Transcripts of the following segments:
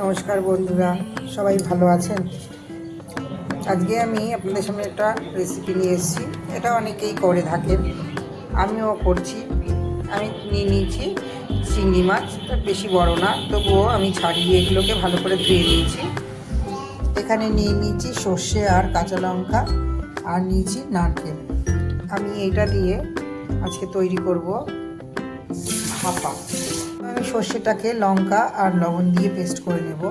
নমস্কার বন্ধুরা, সবাই ভালো আছেন? আজকে আমি আপনাদের সামনে একটা রেসিপি নিয়ে এসেছি। এটা অনেকেই করে থাকেন, আমিও করছি। আমি নিয়ে নিয়েছি চিংড়ি মাছ, বেশি বড় না, তবুও আমি ছাড়িয়ে এগুলোকে ভালো করে ধুয়ে নিয়েছি। এখানে নিয়ে নিয়েছি সর্ষে আর কাঁচা লঙ্কা, আর নিয়েছি নারকেল। আমি এইটা দিয়ে আজকে তৈরি করব ভাপা। আমি সর্ষেটাকে লঙ্কা আর লবণ দিয়ে পেস্ট করে নেব,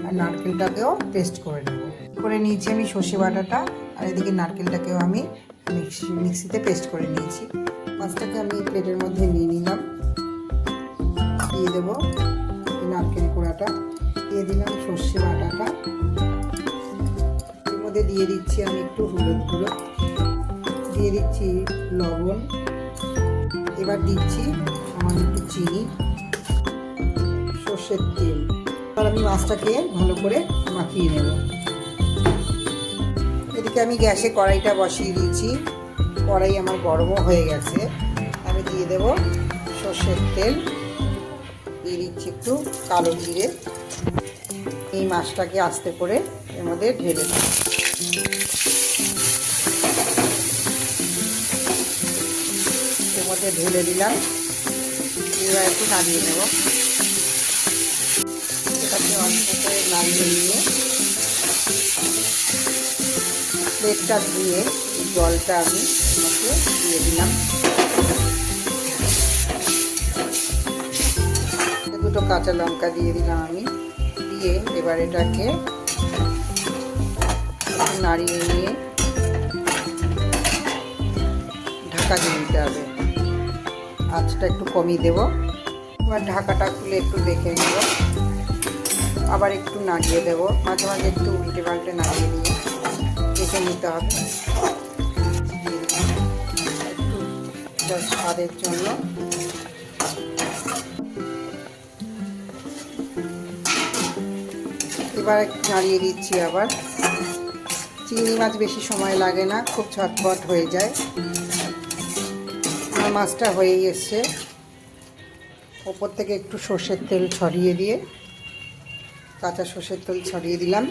আর নারকেলটাকেও পেস্ট করে নেব। করে নিয়েছি আমি সর্ষে বাটাটা, আর এদিকে নারকেলটাকেও আমি মিক্সিতে পেস্ট করে নিয়েছি। মাছটাকে আমি প্লেটের মধ্যে নিয়ে নিলাম। দিয়ে দেবো নারকেল কোড়াটা, দিয়ে দিলাম সর্ষে বাটাটা, এর মধ্যে দিয়ে দিচ্ছি আমি একটু হলুদ গুঁড়ো, দিয়ে দিচ্ছি লবণ, এবার দিচ্ছি আমার একটু চিনি, সর্ষের তেল। এবার আমি মাছটাকে ভালো করে মাখিয়ে নেব। এদিকে আমি গ্যাসে কড়াইটা বসিয়ে দিয়েছি। কড়াই আমার গরমও হয়ে গেছে। আমি দিয়ে দেব সর্ষের তেল, দিয়ে দিচ্ছি একটু কালো জিরে। এই মাছটাকে আস্তে করে এর মধ্যে ঢেলে দেব। এর মধ্যে ঢেলে দিলাম। এবার একটু নাড়িয়ে নেব। এটাকে অল্প করে নাড়িয়ে নিয়ে প্লেটটা ধুয়ে জলটা আমি এর মধ্যে দিয়ে দিলাম। দুটো কাঁচা লঙ্কা দিয়ে দিলাম আমি, দিয়ে এবার এটাকে নাড়িয়ে নিয়ে ঢাকা দিয়ে দিতে হবে। আঁচটা একটু কমিয়ে দেবো। এবার ঢাকাটা খুলে একটু দেখে নেব, আবার একটু নাড়িয়ে দেবো। মাঝে মাঝে একটু উল্টে পাল্টে নাড়িয়ে নিয়ে দেখে নিতে হবে। একটু স্বাদের জন্য এবার নাড়িয়ে দিচ্ছি আবার। চিংড়ি মাছ বেশি সময় লাগে না, খুব ঝটপট হয়ে যায়। আমার মাছটা হয়েই এসছে। ওপর থেকে একটু সর্ষের তেল ছড়িয়ে দিয়ে, কাঁচা সর্ষের তেল ছড়িয়ে দিলাম।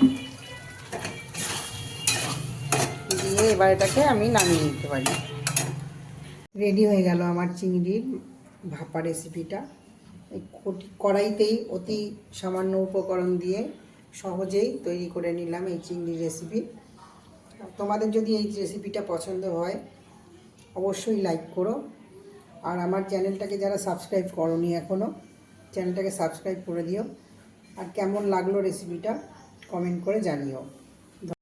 দিয়ে এবার এটাকে আমি নামিয়ে নিতে পারি। রেডি হয়ে গেল আমার চিংড়ির ভাপা রেসিপিটা। এই কড়াইতেই অতি সামান্য উপকরণ দিয়ে সহজেই তৈরি করে নিলাম এই চিংড়ির রেসিপি। তোমাদের যদি এই রেসিপিটা পছন্দ হয় অবশ্যই লাইক করো, আর আমার চ্যানেলটাকে যারা সাবস্ক্রাইব করোনি এখনও, চ্যানেলটাকে সাবস্ক্রাইব করে দিও। আর কেমন লাগলো রেসিপিটা কমেন্ট করে জানিও।